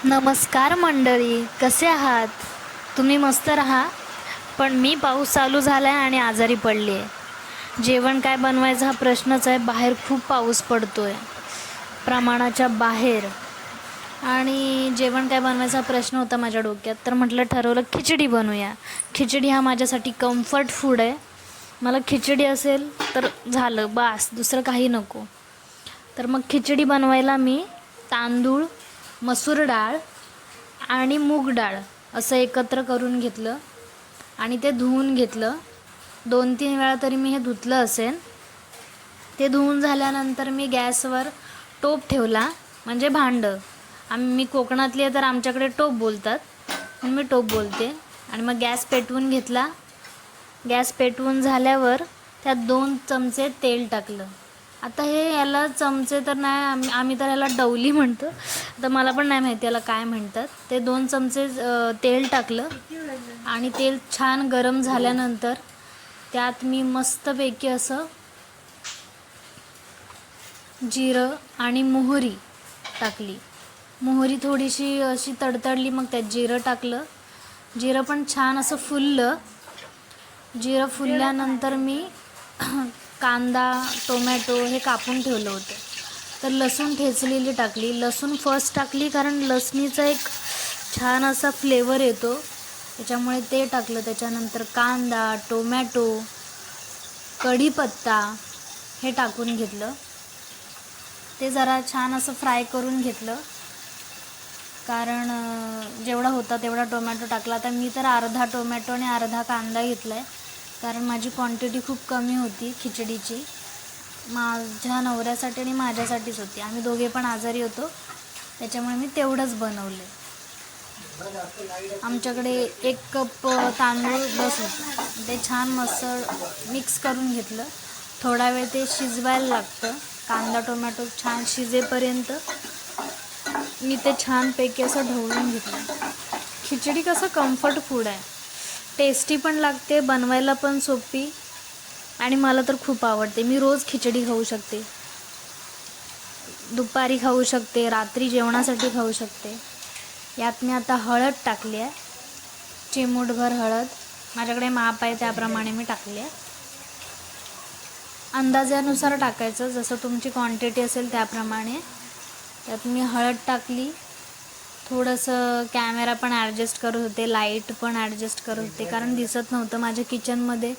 नमस्कार मंडळी, कसे आहात? तुम्ही मस्त राहा. पण मी पाऊस चालू झाला आहे आणि आजारी पडली आहे. जेवण काय बनवायचा हा प्रश्नच आहे. बाहेर खूप पाऊस पडतो आहे, प्रमाणाच्या बाहेर. आणि जेवण काय बनवायचा प्रश्न होता माझ्या डोक्यात, तर म्हटलं ठरवलं खिचडी बनवूया. खिचडी हा माझ्यासाठी कम्फर्ट फूड आहे. मला खिचडी असेल तर झालं बास, दुसरं काही नको. तर मग खिचडी बनवायला मी तांदूळ, मसूर डाळ आणि मूग डाळ असं एकत्र करून घेतलं आणि ते धुवून घेतलं. 2-3 वेळा तरी मी हे धुतलं असेल. ते धुवून झाल्यानंतर मी गॅसवर टोप ठेवला, म्हणजे भांडं. मी कोकणातली आहे तर आमच्याकडे टोप बोलतात, म्हणून मी टोप बोलते. आणि मग गॅस पेटवून घेतला. गॅस पेटवून झाल्यावर त्यात 2 चमचे तेल टाकलं. आता याला चमचे तर नाही, आम्ही तर याला डवली म्हणतो. तर मला पण नाही माहिती याला काय म्हणतात. ते 2 चमचे तेल टाकलं आणि तेल छान गरम झाल्यानंतर त्यात मी मस्तपैकी असं जिरं आणि मोहरी टाकली. मोहरी थोडीशी अशी तडतडली, मग त्यात जिरं टाकलं. जिरं पण छान असं फुललं. जिरं फुलल्यानंतर मी कांदा, टोमॅटो हे कापून ठेवलं होतं. तर लसूण ठेचलेली टाकली. लसूण फर्स्ट टाकली कारण लसणीचा एक छान असा फ्लेवर येतो, त्याच्यामुळे ते टाकलं. त्याच्यानंतर कांदा, टोमॅटो, कढीपत्ता हे टाकून घेतलं. ते जरा छान असं फ्राय करून घेतलं, कारण जेवढा होता तेवढा टोमॅटो टाकला. आता मी तर अर्धा टोमॅटो आणि अर्धा कांदा घेतला आहे, कारण माझी क्वांटिटी खूप कमी होती खिचडीची. माझ्या नवऱ्यासाठी आणि माझ्यासाठीच होती. आम्ही दोघे पण आजारी होतो, त्याच्यामुळे मी तेवढंच बनवले. आमच्याकडे 1 कप तांदूळ बस होतं. ते छान मस्त मिक्स करून घेतलं. थोडा वेळ ते शिजवायला लागतं. कांदा टोमॅटो छान शिजेपर्यंत मी ते छानपैकी असं ढवळून घेतलं. खिचडी कसं कम्फर्ट फूड आहे, टेस्टी पण लागते, बनवायला पण सोपी, आणि मला तर खूप आवडते. मी रोज खिचडी खाऊ शकते, दुपारी खाऊ शकते, रात्री जेवणासाठी खाऊ शकते. यात मी आता हळद टाकली आहे, चिमूटभर हळद. माझ्याकडे माप आहे त्याप्रमाणे मी टाकली आहे. अंदाजानुसार टाकायचं, जसं तुमची क्वांटिटी असेल त्याप्रमाणे. त्यात मी हळद टाकली. थोडंसं कॅमेरा पण ॲडजस्ट करत होते, लाईट पण ॲडजस्ट करत होते, कारण दिसत नव्हतं. माझ्या किचनमध्ये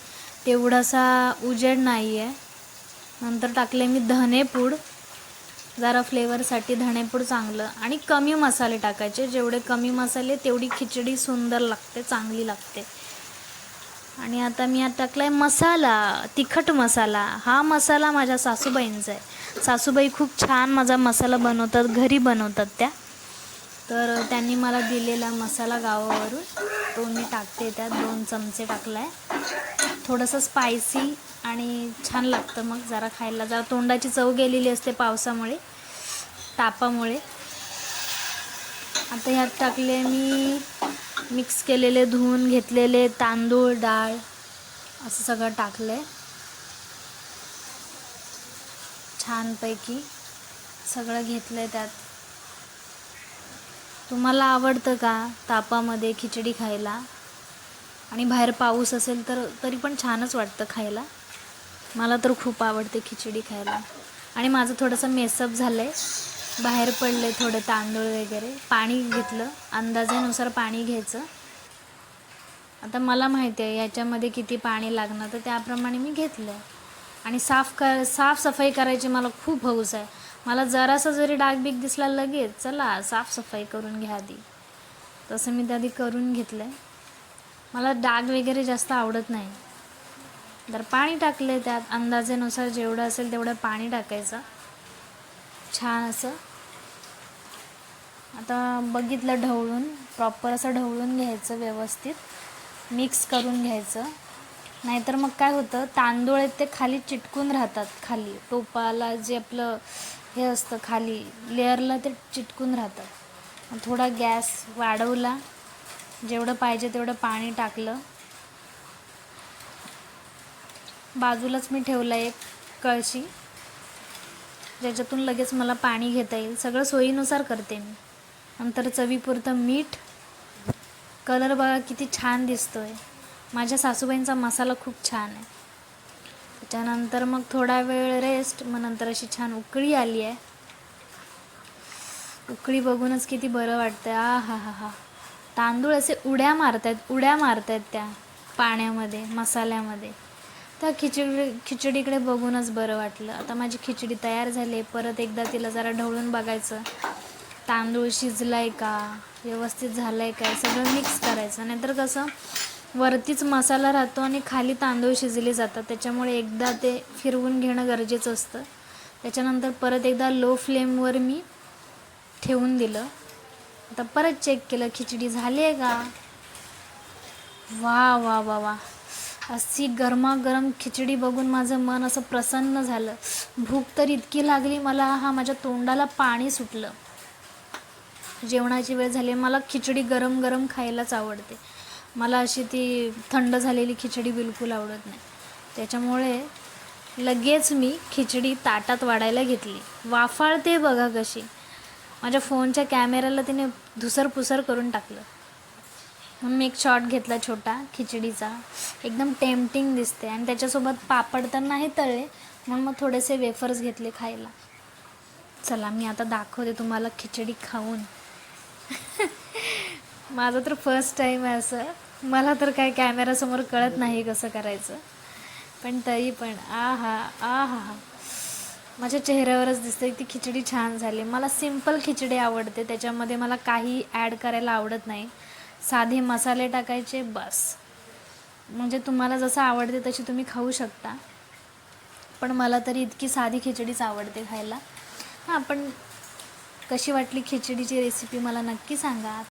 तेवढासा उजेड नाही आहे. नंतर टाकले मी धनेपूड, जरा फ्लेवरसाठी धनेपूड चांगलं. आणि कमी मसाले टाकायचे, जेवढे कमी मसाले तेवढी खिचडी सुंदर लागते, चांगली लागते. आणि आता मी टाकला आहे मसाला, तिखट मसाला. हा मसाला माझ्या सासूबाईंचा आहे. सासूबाई खूप छान माझा मसाला बनवतात, घरी बनवतात त्या. तर त्यांनी मला दिलेला मसाला गावावरून, तो मी टाकते. त्यात 2 चमचे टाकला आहे. थोडंसं स्पायसी आणि छान लागतं मग जरा खायला. जरा तोंडाची चव गेलेली असते पावसामुळे, तापामुळे. आता ह्यात टाकले मी मिक्स केलेले, धुवून घेतलेले तांदूळ, डाळ, असं सगळं टाकलं आहे. छानपैकी सगळं घेतलं आहे त्यात. तुम्हाला आवडतं का तापामध्ये खिचडी खायला? आणि बाहेर पाऊस असेल तर तरी पण छानच वाटतं खायला. मला तर खूप आवडते खिचडी खायला. आणि माझं थोडंसं मेसअप झालं आहे, बाहेर पडले थोडे तांदूळ वगैरे. पाणी घेतलं, अंदाजानुसार पाणी घ्यायचं. आता मला माहिती आहे याच्यामध्ये किती पाणी लागणार, तर त्याप्रमाणे मी घेतलं. आणि साफसफाई करायची मला खूप हौस आहे. मला जरासा जरी डागबीग दिसला, लगेच चला साफसफाई करून घ्या आधी. तसं मी आधी करून घेतलं आहे. मला डाग वगैरे जास्त आवडत नाही. तर पाणी टाकले त्यात, अंदाजानुसार जेवढं असेल तेवढं पाणी टाकायचं. छान असं आता बघितलं ढवळून, प्रॉपर असं ढवळून घ्यायचं, व्यवस्थित मिक्स करून घ्यायचं. नाहीतर मग काय होतं, तांदूळ आहेत ते खाली चिटकून राहतात. खाली टोपाला जे आपलं हे असतं, खाली लेअरला ते चिटकून राहतात. थोडा गॅस वाढवला, जेवढं पाहिजे तेवढं पाणी टाकलं. बाजूलाच मी ठेवलं एक कळशी, ज्याच्यातून लगेच मला पाणी घेता येईल. सगळं सोयीनुसार करते मी. नंतर चवीपुरतं मीठ. कलर बघा किती छान दिसतोय. माझ्या सासूबाईंचा मसाला खूप छान आहे. त्याच्यानंतर मग थोडा वेळ रेस्ट. मग नंतर अशी छान उकळी आली आहे. उकळी बघूनच किती बरं वाटतंय. आ हा हा हा. तांदूळ असे उड्या मारतायत त्या पाण्यामध्ये, मसाल्यामध्ये. त्या खिचडीकडे बघूनच बरं वाटलं. आता माझी खिचडी तयार झाली. परत एकदा तिला जरा ढवळून बघायचं, तांदूळ शिजलाय का, व्यवस्थित झालंय काय, सगळं मिक्स करायचं. नाहीतर कसं वरतीच मसाला राहतो आणि खाली तांदूळ शिजले जातात. त्याच्यामुळे एकदा ते फिरवून घेणं गरजेचं असतं. त्याच्यानंतर परत एकदा लो फ्लेमवर मी ठेवून दिलं. आता परत चेक केलं खिचडी झाली आहे का. वा वा वा वा. अशी गरमागरम खिचडी बघून माझं मन असं प्रसन्न झालं. भूक तर इतकी लागली मला, माझ्या तोंडाला पाणी सुटलं. जेवणाची वेळ झाली. मला खिचडी गरम गरम खायलाच आवडते. मला अशी ती थंड झालेली खिचडी बिलकुल आवडत नाही. त्याच्यामुळे लगेच मी खिचडी ताटात वाढायला घेतली. वाफाळते बघा कशी. माझ्या फोनच्या कॅमेऱ्याला तिने धुसरपुसर करून टाकलं. म्हणून मी एक शॉट घेतला छोटा खिचडीचा. एकदम टेम्पटिंग दिसते. आणि त्याच्यासोबत पापड तर नाही तळले, म्हणून मग थोडेसे वेफर्स घेतले खायला. चला मी आता दाखवते तुम्हाला खिचडी खाऊन. माझं तर फर्स्ट टाईम आहे असं. मला तर काय कॅमेरासमोर कळत नाही कसं करायचं, पण तरी पण आ हा. माझ्या चेहऱ्यावरच दिसतं ती खिचडी छान झाली. मला सिंपल खिचडी आवडते. त्याच्यामध्ये मला काही ॲड करायला आवडत नाही. साधे मसाले टाकायचे बस. म्हणजे तुम्हाला जसं आवडते तशी तुम्ही खाऊ शकता, पण मला तरी इतकी साधी खिचडीच आवडते खायला. हां, पण कशी वाटली खिचडीची रेसिपी मला नक्की सांगा.